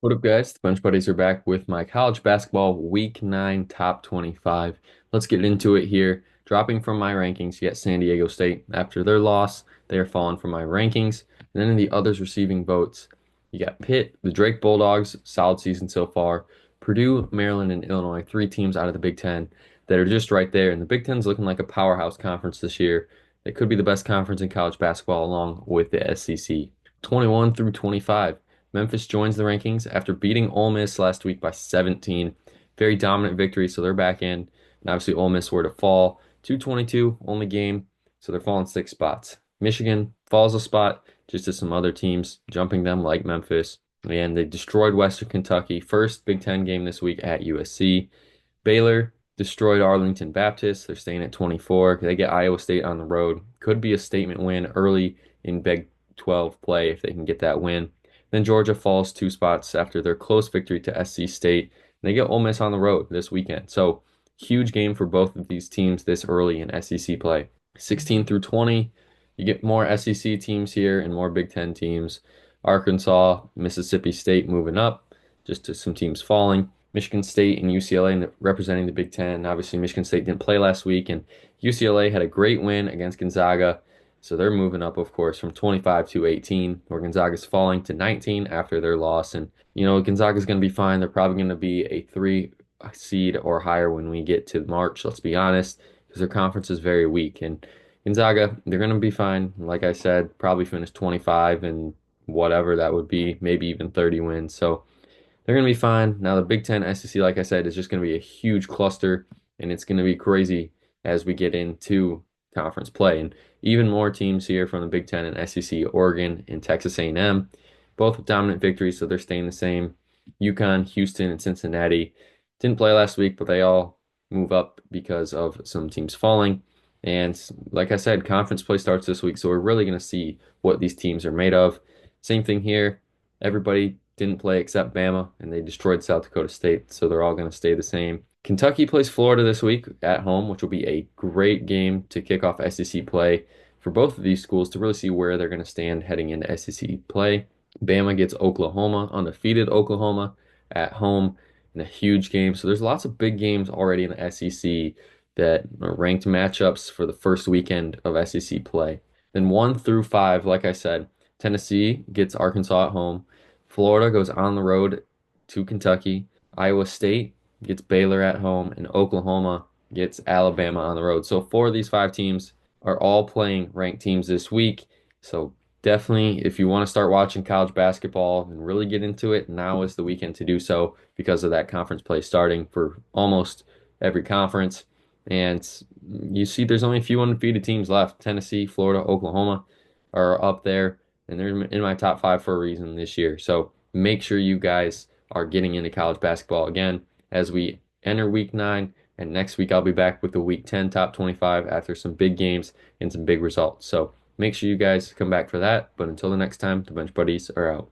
What up, guys? The Bunch Buddies are back with my college basketball week 9 top 25. Let's get into it here. Dropping from my rankings, you got San Diego State. After their loss, they are falling from my rankings. And then in the others receiving votes, you got Pitt, the Drake Bulldogs, solid season so far. Purdue, Maryland, and Illinois, three teams out of the Big Ten that are just right there. And the Big Ten's looking like a powerhouse conference this year. It could be the best conference in college basketball along with the SEC. 21 through 25. Memphis joins the rankings after beating Ole Miss last week by 17. Very dominant victory, so they're back in. And obviously, Ole Miss were to fall 222, only game, so they're falling 6 spots. Michigan falls a spot just to some other teams jumping them like Memphis. And they destroyed Western Kentucky. First Big Ten game this week at USC. Baylor destroyed Arlington Baptist. They're staying at 24. They get Iowa State on the road. Could be a statement win early in Big 12 play if they can get that win. Then Georgia falls 2 spots after their close victory to SC State. And they get Ole Miss on the road this weekend. So huge game for both of these teams this early in SEC play. 16 through 20, you get more SEC teams here and more Big Ten teams. Arkansas, Mississippi State moving up, just to some teams falling. Michigan State and UCLA representing the Big Ten. Obviously, Michigan State didn't play last week, and UCLA had a great win against Gonzaga. So they're moving up, of course, from 25 to 18, where Gonzaga's falling to 19 after their loss. And, Gonzaga's going to be fine. They're probably going to be a 3 seed or higher when we get to March, let's be honest, because their conference is very weak. And Gonzaga, they're going to be fine. Like I said, probably finish 25 and whatever that would be, maybe even 30 wins. So they're going to be fine. Now, the Big Ten SEC, like I said, is just going to be a huge cluster, and it's going to be crazy as we get into conference play. And even more teams here from the Big Ten and SEC, Oregon and Texas A&M, both with dominant victories, so they're staying the same. UConn, Houston, and Cincinnati didn't play last week, but they all move up because of some teams falling. And like I said, conference play starts this week, so we're really going to see what these teams are made of. Same thing here. Everybody didn't play except Bama, and they destroyed South Dakota State, so they're all going to stay the same. Kentucky plays Florida this week at home, which will be a great game to kick off SEC play for both of these schools to really see where they're going to stand heading into SEC play. Bama gets Oklahoma, undefeated Oklahoma at home in a huge game. So there's lots of big games already in the SEC that are ranked matchups for the first weekend of SEC play. Then 1 through 5, like I said, Tennessee gets Arkansas at home. Florida goes on the road to Kentucky. Iowa State gets Baylor at home, and Oklahoma gets Alabama on the road. So 4 of these 5 teams are all playing ranked teams this week. So definitely, if you want to start watching college basketball and really get into it, now is the weekend to do so because of that conference play starting for almost every conference. And you see there's only a few undefeated teams left. Tennessee, Florida, Oklahoma are up there, and they're in my top 5 for a reason this year. So make sure you guys are getting into college basketball again as we enter week 9. And next week, I'll be back with the week 10 top 25 after some big games and some big results. So make sure you guys come back for that. But until the next time, the Bench Buddies are out.